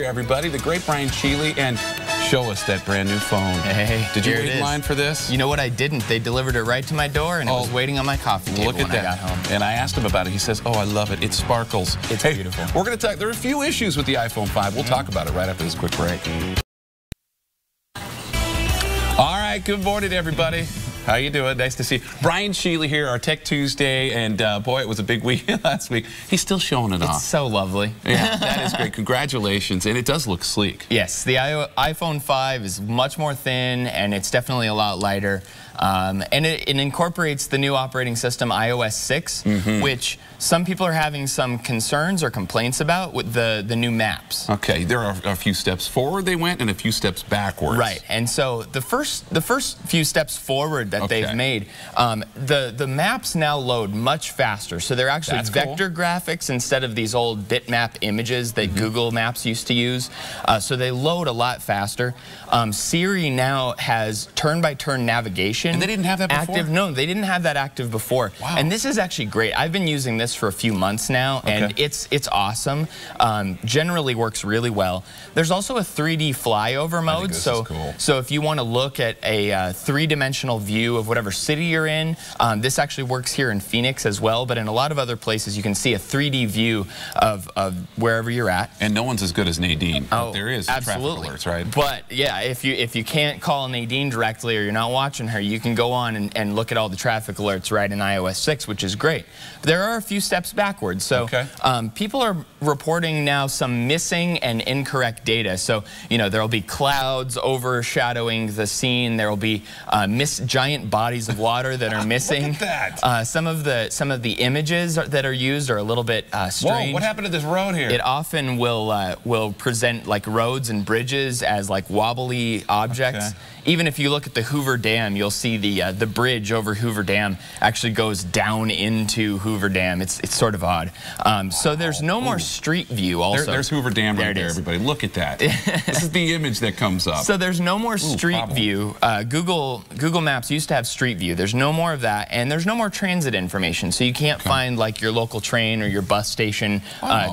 Everybody, the great Brian Sheely, and show us that brand new phone. Hey, did you wait in line for this? You know what, I didn't. They delivered it right to my door, and it was waiting on my coffee table when I got home. And I asked him about it. He says, "Oh, I love it. It sparkles. It's beautiful." We're going to talk. There are a few issues with the iPhone 5. We'll talk about it right after this quick break. All right. Good morning, everybody. How you doing? Nice to see you. Brian Sheely here, our Tech Tuesday, and boy, it was a big week last week. He's still showing it off. It's so lovely. Yeah, that is great. Congratulations, and it does look sleek. Yes, the iPhone 5 is much more thin, and it's definitely a lot lighter. And it incorporates the new operating system, iOS 6, which some people are having some concerns or complaints about with the new maps. Okay, there are a few steps forward they went and a few steps backwards. Right, and so the first few steps forward that they've made, the maps now load much faster. So they're actually vector graphics instead of these old bitmap images that Google Maps used to use. So they load a lot faster. Siri now has turn-by-turn navigation. And they didn't have that before? Active. No, they didn't have that active before. Wow. And this is actually great. I've been using this for a few months now, and it's awesome. Generally works really well. There's also a 3D flyover mode. So if you want to look at a three-dimensional view of whatever city you're in, this actually works here in Phoenix as well, but in a lot of other places you can see a 3D view of wherever you're at. And no one's as good as Nadine. Oh, there is absolutely. Traffic alerts, right? But yeah, if you can't call Nadine directly or you're not watching her, you can go on and look at all the traffic alerts right in iOS 6, which is great. But there are a few steps backwards. So people are reporting now some missing and incorrect data. So, you know, there'll be clouds overshadowing the scene. There'll be giant bodies of water that are missing. Look at that. Some of the images that are used are a little bit strange. Whoa, what happened to this road here? It often will present like roads and bridges as like wobbly objects. Even if you look at the Hoover Dam, you'll see the bridge over Hoover Dam actually goes down into Hoover Dam. It's sort of odd. So there's no more street view also. There's Hoover Dam right there, everybody. Look at that. This is the image that comes up. So there's no more street view. Google Maps used to have street view. There's no more of that, and there's no more transit information. So you can't find like your local train or your bus station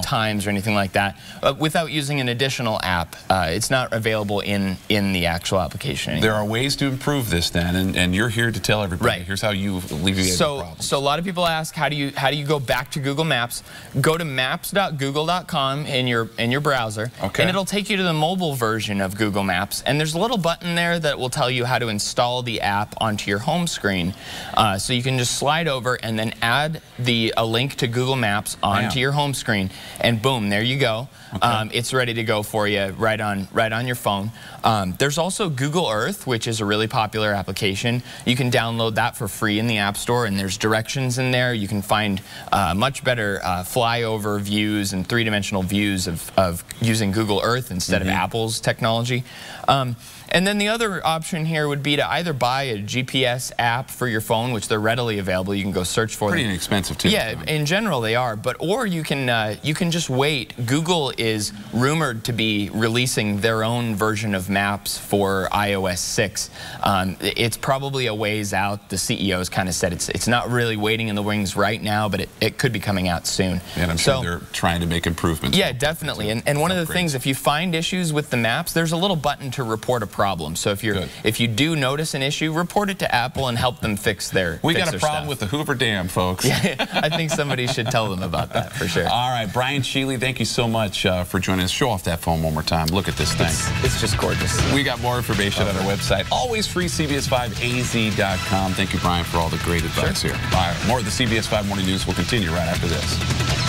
times or anything like that without using an additional app. It's not available in the actual application anymore. There are ways to improve this then, and you're here to tell everybody. Here's how you alleviate the problem. So a lot of people ask, how do you go back to Google Maps? Go to maps.google.com in your browser, and it'll take you to the mobile version of Google Maps. And there's a little button there that will tell you how to install the app onto your home screen. So you can just slide over and then add a link to Google Maps onto your home screen, and boom, there you go. It's ready to go for you right on your phone. There's also Google Earth, which is a really popular application. You can download that for free in the App Store, and there's directions in there. You can find much better flyover views and three-dimensional views of using Google Earth instead of Apple's technology. And then the other option here would be to either buy a GPS app for your phone, which they're readily available. You can go search for them. Pretty inexpensive too. Yeah, in general they are. Or you can just wait. Google is rumored to be releasing their own version of Maps for iOS 6. It's probably a ways out. The CEO's kind of said it's not really waiting in the wings right now, but it could be coming out soon. And I'm sure they're trying to make improvements. Yeah, definitely. And one of the things, if you find issues with the maps, there's a little button to report a problem. So if you do notice an issue, report it to Apple and help them fix their We got a problem with the Hoover Dam, folks. Yeah, I think somebody should tell them about that for sure. All right, Brian Sheely, thank you so much for joining us. Show off that phone one more time. Look at this thing. It's just gorgeous. We got more information on our website. Always free, CBS5AZ.com. Thank you, Brian, for all the great advice here. All right, more of the CBS 5 Morning News will continue right after this.